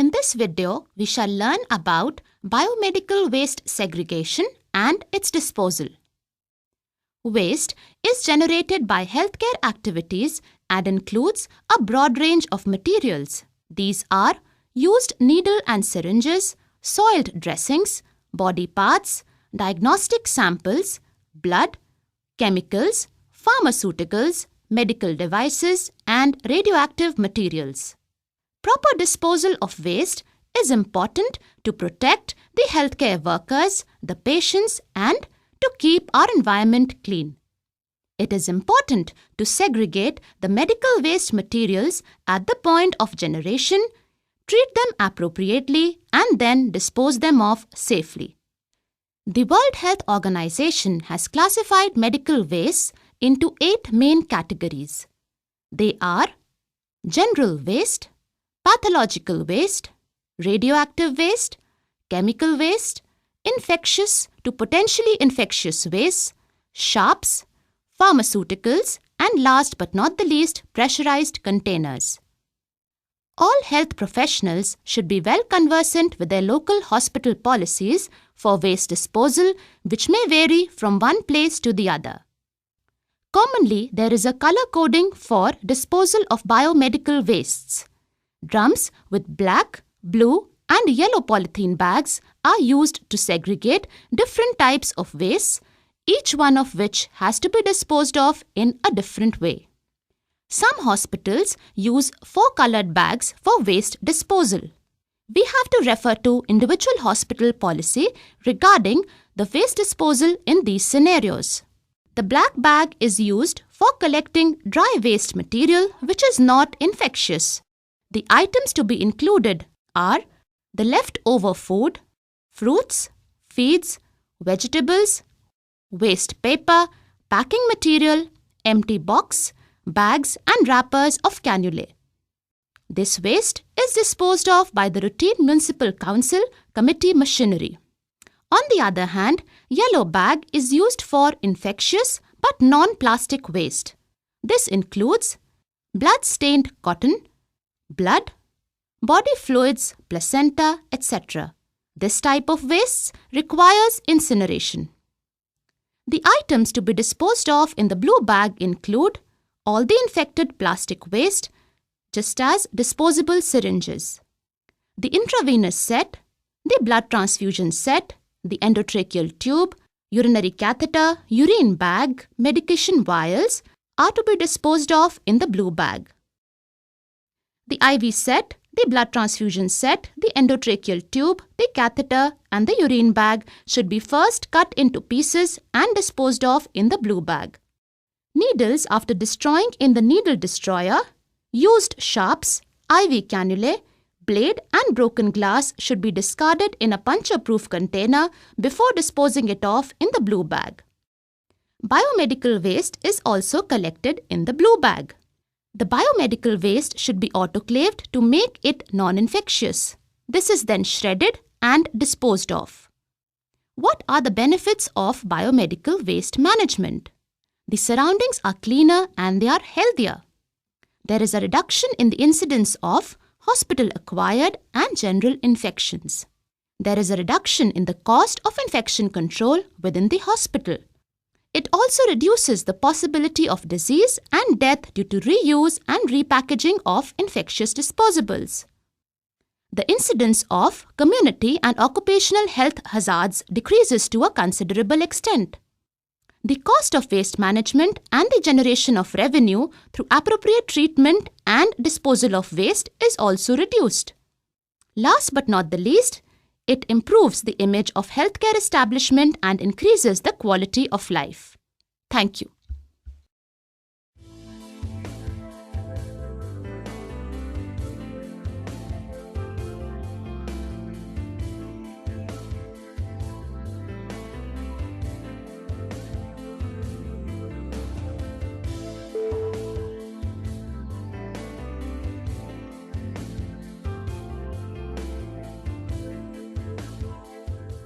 In this video, we shall learn about biomedical waste segregation and its disposal. Waste is generated by healthcare activities and includes a broad range of materials. These are used needle and syringes, soiled dressings, body parts, diagnostic samples, blood, chemicals, pharmaceuticals, medical devices, and radioactive materials. Proper disposal of waste is important to protect the healthcare workers, the patients, and to keep our environment clean. It is important to segregate the medical waste materials at the point of generation, treat them appropriately, and then dispose them off safely. The World Health Organization has classified medical waste into 8 main categories. They are general waste, pathological waste, radioactive waste, chemical waste, infectious to potentially infectious waste, sharps, pharmaceuticals, and last but not the least, pressurized containers. All health professionals should be well conversant with their local hospital policies for waste disposal, which may vary from one place to the other. Commonly, there is a color coding for disposal of biomedical wastes. Drums with black, blue, and yellow polythene bags are used to segregate different types of wastes, each one of which has to be disposed of in a different way. Some hospitals use 4 colored bags for waste disposal. We have to refer to individual hospital policy regarding the waste disposal in these scenarios. The black bag is used for collecting dry waste material which is not infectious. The items to be included are the leftover food, fruits, feeds, vegetables, waste paper, packing material, empty box, bags and wrappers of cannulae. This waste is disposed of by the routine municipal council committee machinery. On the other hand, yellow bag is used for infectious but non-plastic waste. This includes blood-stained cotton, blood, body fluids, placenta, etc. This type of waste requires incineration. The items to be disposed of in the blue bag include all the infected plastic waste, just as disposable syringes, the intravenous set, the blood transfusion set, the endotracheal tube, urinary catheter, urine bag, medication vials are to be disposed of in the blue bag. The IV set, the blood transfusion set, the endotracheal tube, the catheter, and the urine bag should be first cut into pieces and disposed of in the blue bag. Needles after destroying in the needle destroyer, used sharps, IV cannulae, blade and broken glass should be discarded in a puncture-proof container before disposing it off in the blue bag. Biomedical waste is also collected in the blue bag. The biomedical waste should be autoclaved to make it non-infectious. This is then shredded and disposed of. What are the benefits of biomedical waste management? The surroundings are cleaner and they are healthier. There is a reduction in the incidence of hospital-acquired and general infections. There is a reduction in the cost of infection control within the hospital. It also reduces the possibility of disease and death due to reuse and repackaging of infectious disposables. The incidence of community and occupational health hazards decreases to a considerable extent. The cost of waste management and the generation of revenue through appropriate treatment and disposal of waste is also reduced. Last but not the least, it improves the image of healthcare establishment and increases the quality of life. Thank you.